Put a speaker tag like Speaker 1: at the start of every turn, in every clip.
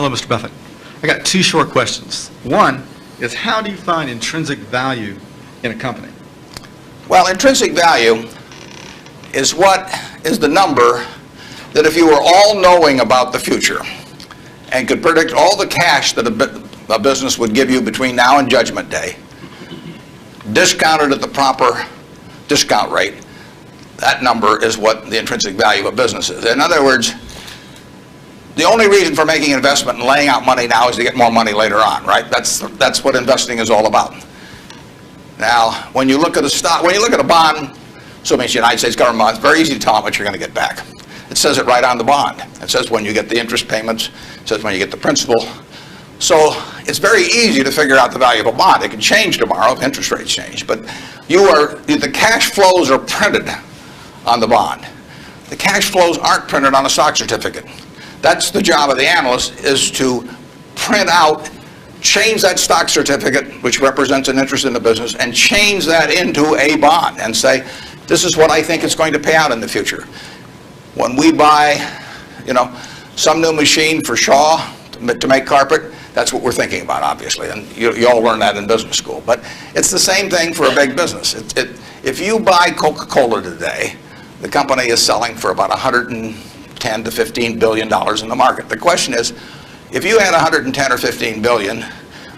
Speaker 1: Hello, Mr. Buffett. I got two short questions. One is, how do you find intrinsic value in a company?
Speaker 2: Well, intrinsic value is the number that if you were all-knowing about the future and could predict all the cash that a business would give you between now and Judgment Day, discounted at the proper discount rate, that number is what the intrinsic value of a business is. In other words, the only reason for making an investment and laying out money now is to get more money later on, right? That's what investing is all about. Now, when you look at a stock, when you look at a bond, assuming it's the United States government bond, it's very easy to tell how much you're going to get back. It says it right on the bond. It says when you get the interest payments. It says when you get the principal. So it's very easy to figure out the value of a bond. It can change tomorrow if interest rates change. But the cash flows are printed on the bond. The cash flows aren't printed on a stock certificate. That's the job of the analyst, is to print out, change that stock certificate, which represents an interest in the business, and change that into a bond and say, this is what I think it's going to pay out in the future. When we buy, some new machine for Shaw to make carpet, that's what we're thinking about, obviously, and you all learn that in business school. But it's the same thing for a big business. If you buy Coca-Cola today, the company is selling for about $110 to $15 billion in the market. The question is, if you had 110 or 15 billion,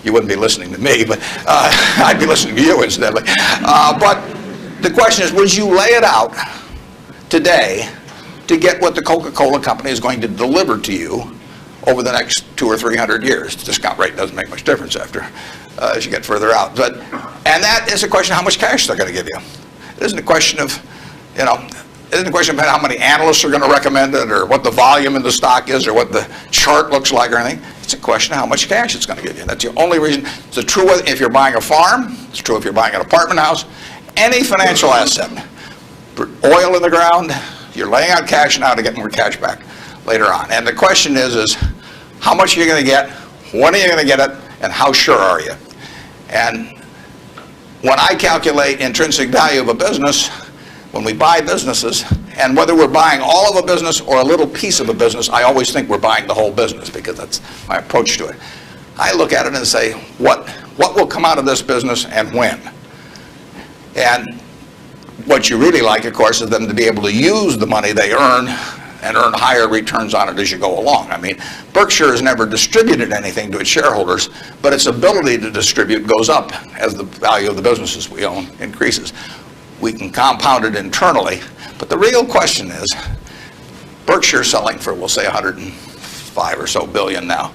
Speaker 2: you wouldn't be listening to me, but I'd be listening to you incidentally. But the question is, would you lay it out today to get what the Coca-Cola company is going to deliver to you over the next 200 or 300 years? The discount rate doesn't make much difference as you get further out. And that is a question of how much cash they're going to give you. It isn't a question of, it isn't a question about how many analysts are going to recommend it or what the volume in the stock is or what the chart looks like or anything. It's a question of how much cash it's going to give you. That's the only reason. It's true if you're buying a farm. It's true if you're buying an apartment house. Any financial asset. Oil in the ground, you're laying out cash now to get more cash back later on. And the question is how much are you going to get, when are you going to get it, and how sure are you? And when I calculate intrinsic value of a business, when we buy businesses, and whether we're buying all of a business or a little piece of a business, I always think we're buying the whole business because that's my approach to it. I look at it and say, what will come out of this business and when? And what you really like, of course, is them to be able to use the money they earn and earn higher returns on it as you go along. I mean, Berkshire has never distributed anything to its shareholders, but its ability to distribute goes up as the value of the businesses we own increases. We can compound it internally, but the real question is, Berkshire selling for, we'll say, 105 or so billion now.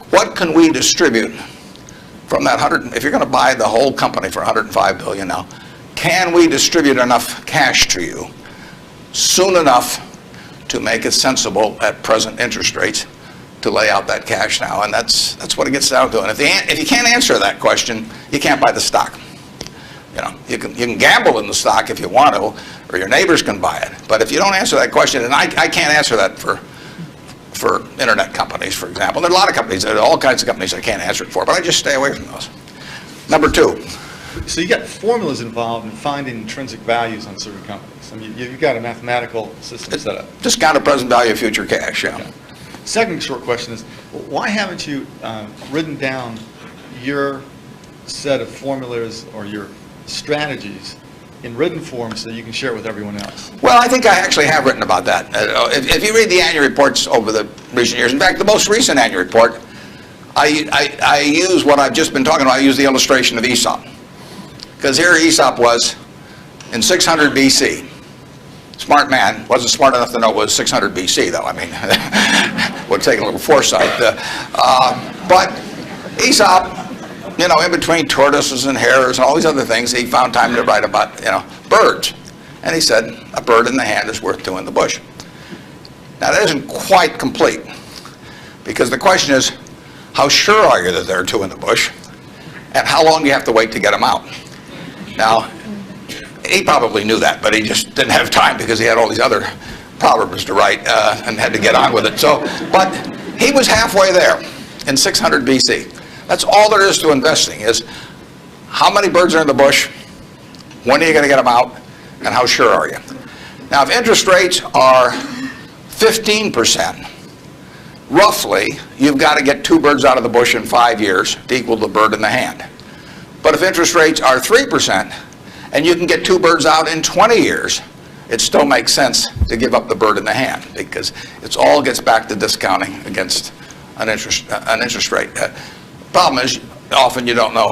Speaker 2: What can we distribute from that 100? If you're going to buy the whole company for 105 billion now, can we distribute enough cash to you soon enough to make it sensible at present interest rates to lay out that cash now? And that's what it gets down to. And if you can't answer that question, you can't buy the stock. You can gamble in the stock if you want to, or your neighbors can buy it. But if you don't answer that question, and I can't answer that for internet companies, for example. There are a lot of companies, there are all kinds of companies I can't answer it for, but I just stay away from those. Number two.
Speaker 1: So you got formulas involved in finding intrinsic values on certain companies. I mean, you've got a mathematical system set up.
Speaker 2: Discounted present value of future cash, yeah.
Speaker 1: Okay. Second short question is, why haven't you written down your set of formulas or your strategies in written form so you can share it with everyone else?
Speaker 2: Well, I think I actually have written about that. If you read the annual reports over the recent years, in fact, the most recent annual report, I use what I've just been talking about. I use the illustration of Aesop. Because here Aesop was in 600 BC. Smart man, wasn't smart enough to know it was 600 BC, though. I mean, would take a little foresight. But Aesop, in between tortoises and hares and all these other things, he found time to write about, birds. And he said, a bird in the hand is worth two in the bush. Now, that isn't quite complete, because the question is, how sure are you that there are two in the bush? And how long do you have to wait to get them out? Now, he probably knew that, but he just didn't have time because he had all these other proverbs to write and had to get on with it. But he was halfway there in 600 BC. That's all there is to investing, is how many birds are in the bush, when are you going to get them out, and how sure are you? Now, if interest rates are 15%, roughly, you've got to get 2 birds out of the bush in 5 years to equal the bird in the hand. But if interest rates are 3%, and you can get 2 birds out in 20 years, it still makes sense to give up the bird in the hand, because it all gets back to discounting against an interest rate. Problem is, often you don't know,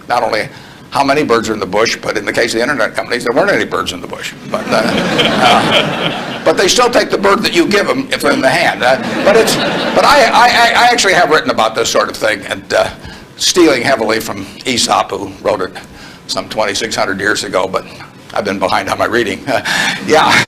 Speaker 2: not only how many birds are in the bush, but in the case of the internet companies, there weren't any birds in the bush. But they still take the bird that you give them if they're in the hand. But I actually have written about this sort of thing, and stealing heavily from Aesop, who wrote it some 2,600 years ago, but I've been behind on my reading. Yeah.